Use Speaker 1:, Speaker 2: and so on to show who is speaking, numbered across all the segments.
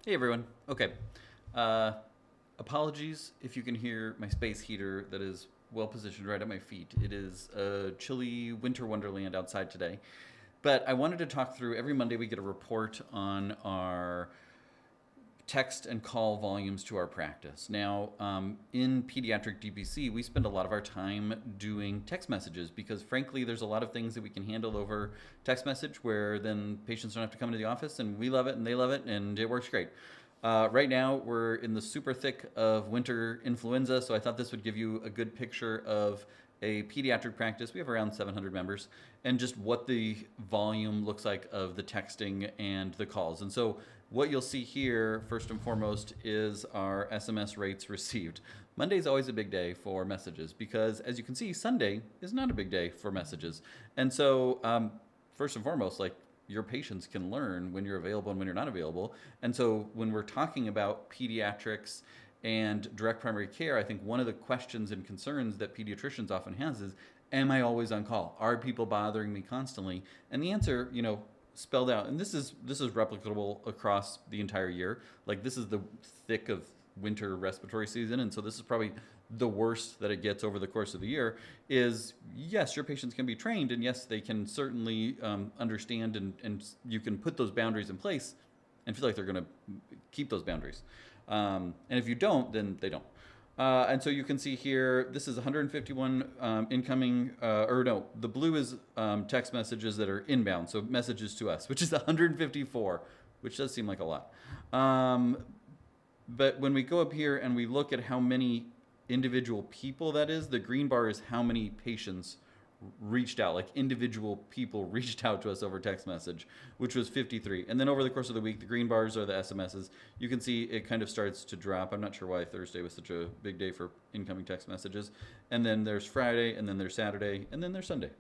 Speaker 1: Hey everyone. Okay. Uh, Apologies if you can hear my space heater that is well positioned right at my feet. It is a chilly winter wonderland outside today. But I wanted to talk through every Monday we get a report on our text and call volumes to our practice. Now, in pediatric DPC, we spend a lot of our time doing text messages because, frankly, there's a lot of things that we can handle over text message where then patients don't have to come into the office, and we love it and they love it, and it works great. Right now, we're in the super thick of winter influenza, so I thought this would give you a good picture of a pediatric practice. We have around 700 members, and just what the volume looks like of the texting and the calls. And so what you'll see here, first and foremost, is our SMS rates received. Monday is always a big day for messages because, as you can see, Sunday is not a big day for messages. And so, first and foremost, like, your patients can learn when you're available and when you're not available. And so when we're talking about pediatrics and direct primary care, I think one of the questions and concerns that pediatricians often has is, am I always on call? Are people bothering me constantly? And the answer, spelled out, and this is replicable across the entire year. Like, this is the thick of winter respiratory season, and so this is probably the worst that it gets over the course of the year. Is yes, your patients can be trained, and yes, they can certainly understand, and you can put those boundaries in place and feel like they're going to keep those boundaries. And if you don't, then they don't. And so you can see here, this is 151 incoming, or no, the blue is text messages that are inbound, so messages to us, which is 154, which does seem like a lot. But when we go up here and we look at how many individual people that is, the green bar is how many patients reached out, like individual people reached out to us over text message, which was 53. And then over the course of the week, the green bars are the SMSs. You can see it kind of starts to drop. I'm not sure why Thursday was such a big day for incoming text messages. And then there's Friday, and then there's Saturday, and then there's Sunday.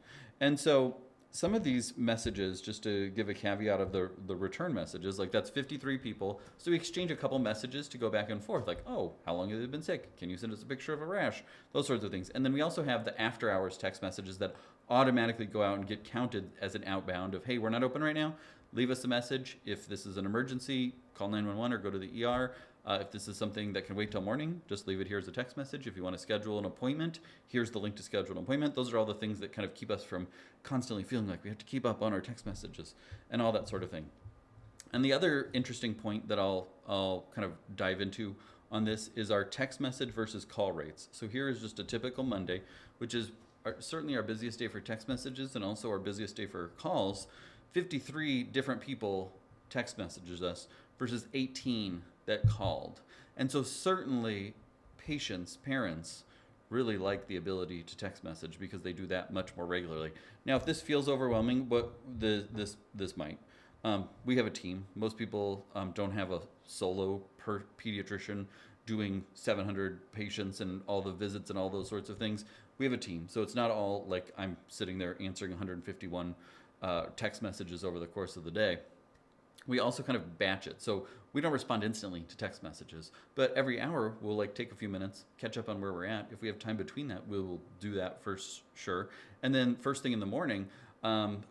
Speaker 1: And so some of these messages, just to give a caveat of the return messages, like, that's 53 people. So we exchange a couple messages to go back and forth, like, oh, how long have they been sick? Can you send us a picture of a rash? Those sorts of things. And then we also have the after hours text messages that automatically go out and get counted as an outbound of, hey, we're not open right now. Leave us a message. If this is an emergency, call 911 or go to the ER. If this is something that can wait till morning, just leave it here as a text message. If you want to schedule an appointment, here's the link to schedule an appointment. Those are all the things that kind of keep us from constantly feeling like we have to keep up on our text messages and all that sort of thing. And the other interesting point that I'll kind of dive into on this is our text message versus call rates. So here is just a typical Monday, which is certainly our busiest day for text messages and also our busiest day for calls. 53 different people text messages us versus 18 that called. And so certainly patients, parents, really like the ability to text message because they do that much more regularly. Now, if this feels overwhelming, but this might. We have a team. Most people don't have a solo pediatrician doing 700 patients and all the visits and all those sorts of things. We have a team, so it's not all like I'm sitting there answering 151 text messages over the course of the day. We also kind of batch it. So we don't respond instantly to text messages, but every hour we'll like take a few minutes, catch up on where we're at. If we have time between that, we will do that for sure. And then first thing in the morning,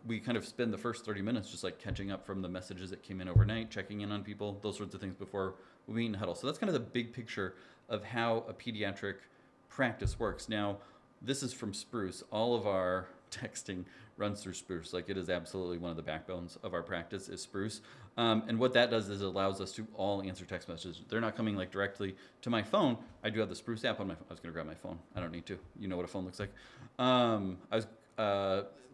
Speaker 1: we kind of spend the first 30 minutes just like catching up from the messages that came in overnight, checking in on people, those sorts of things before we meet and huddle. So that's kind of the big picture of how a pediatric practice works. Now, this is from Spruce. All of our texting runs through Spruce. Like, it is absolutely one of the backbones of our practice is Spruce. And what that does is it allows us to all answer text messages. They're not coming like directly to my phone. I do have the Spruce app on my phone. I was gonna grab my phone. I don't need to. You know what a phone looks like.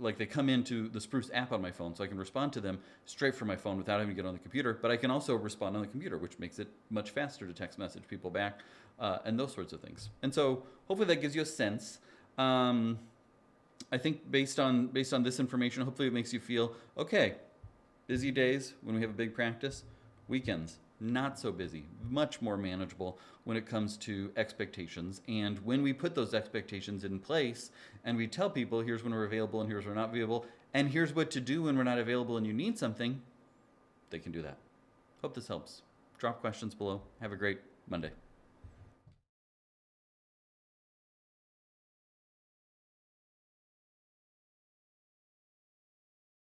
Speaker 1: Like, they come into the Spruce app on my phone, so I can respond to them straight from my phone without having to get on the computer. But I can also respond on the computer, which makes it much faster to text message people back, and those sorts of things. And so hopefully that gives you a sense. I think based on this information, hopefully it makes you feel, okay, busy days when we have a big practice, weekends, not so busy, much more manageable when it comes to expectations. And when we put those expectations in place and we tell people, here's when we're available and here's when we're not available, and here's what to do when we're not available and you need something, they can do that. Hope this helps. Drop questions below. Have a great Monday.